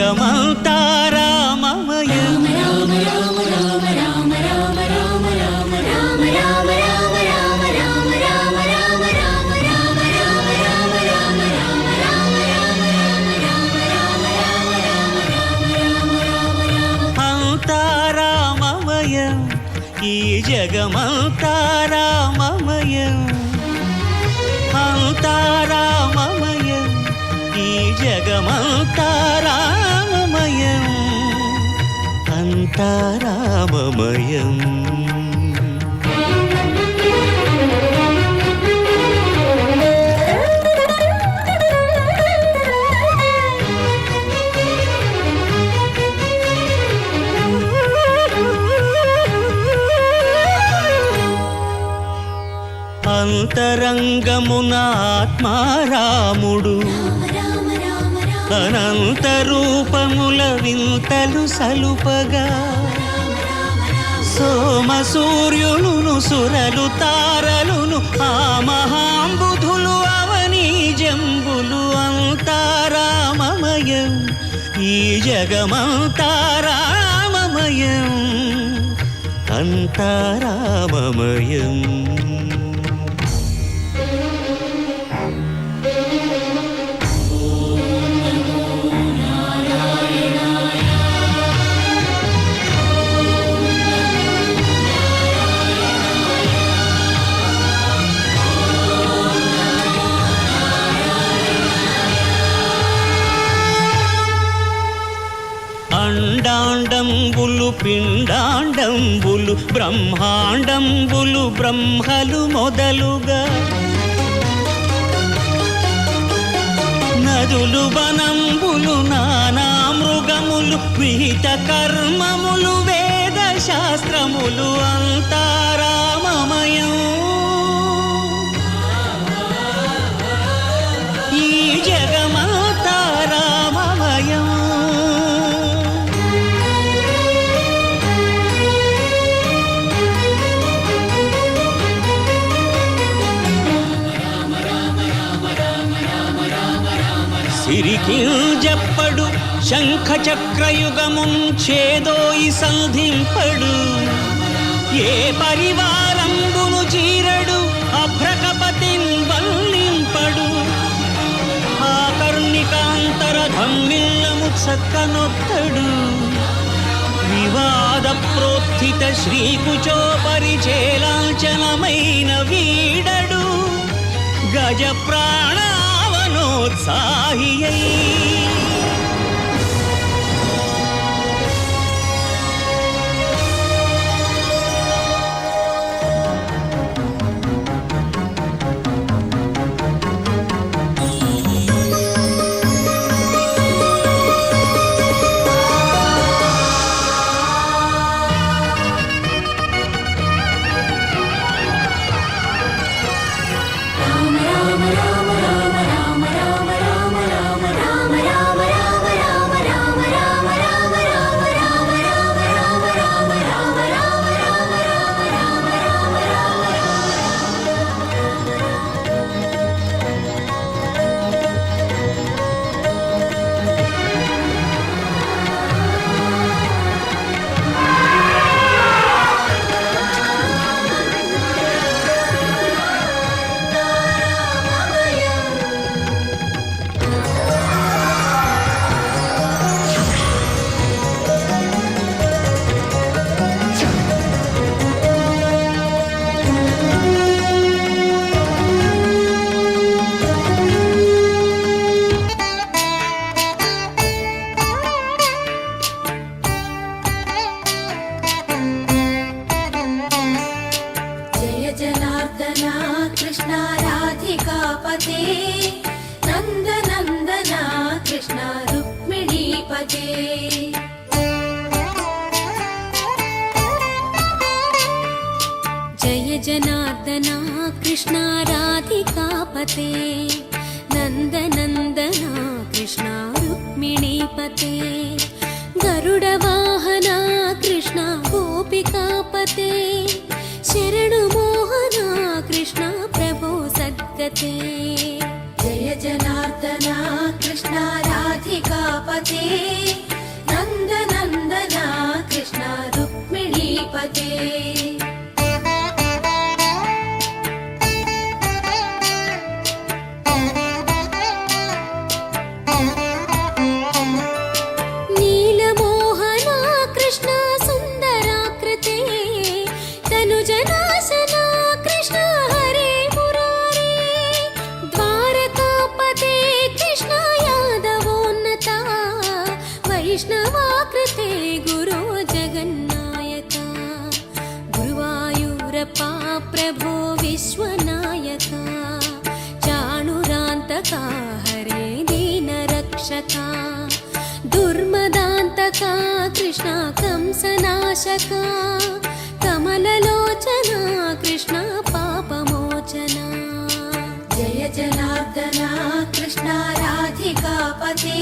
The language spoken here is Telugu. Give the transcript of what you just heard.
జగమంతా రామమయం. అంతా రామమయం, ఈ జగమంతా రామమయం. అంతా రామమయం, ఈ జగమంతా రామమయం. అంతా రామమయం. అంతరంగమున ఆత్మారాముడు, అనంత రూపముల వింతలు సలుపగా, సోమ సూర్యులును సురలు తారలును ఆ మహాంబుధులు అవనీ జంబులు. అంతా రామమయం, ఈ జగమంతా రామమయం. అంతా రామమయం. అండాండంబులు పిండాండంబులు బ్రహ్మాండంబులు బ్రహ్మలు మొదలుగా, నదులు వనంబులు నానా మృగములు విహిత కర్మములు వేద శాస్త్రములు. అంతా రామమయం, ఈ జగమంతా రామమయం. సిరికింజప్పడు శంఖ చక్రయుగముంచేదోయి సంధింపడు, ఏ పరివారంబును చీరడు అభ్రకపతిన్ వల్లింపడు. ఆ కర్ణికాంతర ధమ్మిల్లము చక్కనొత్తడు, వివాద ప్రోత్థిత శ్రీకుచో పరిచేలాంఛనమైన వీడడు. గజ ప్రాణావనోత్సాహియై जनार्दना कृष्णा राधिकापते नन्दनन्दना कृष्णा रुक्मिणीपते गरुडवाहना कृष्णा गोपिकापते शरणुमोहना कृष्णा प्रभो सद्गते जय जनार्दना कृष्णा राधिकापते కంసనాశకా కమలలోచన కృష్ణ పాపమోచన జయ జనార్దన కృష్ణ రాధికాపతే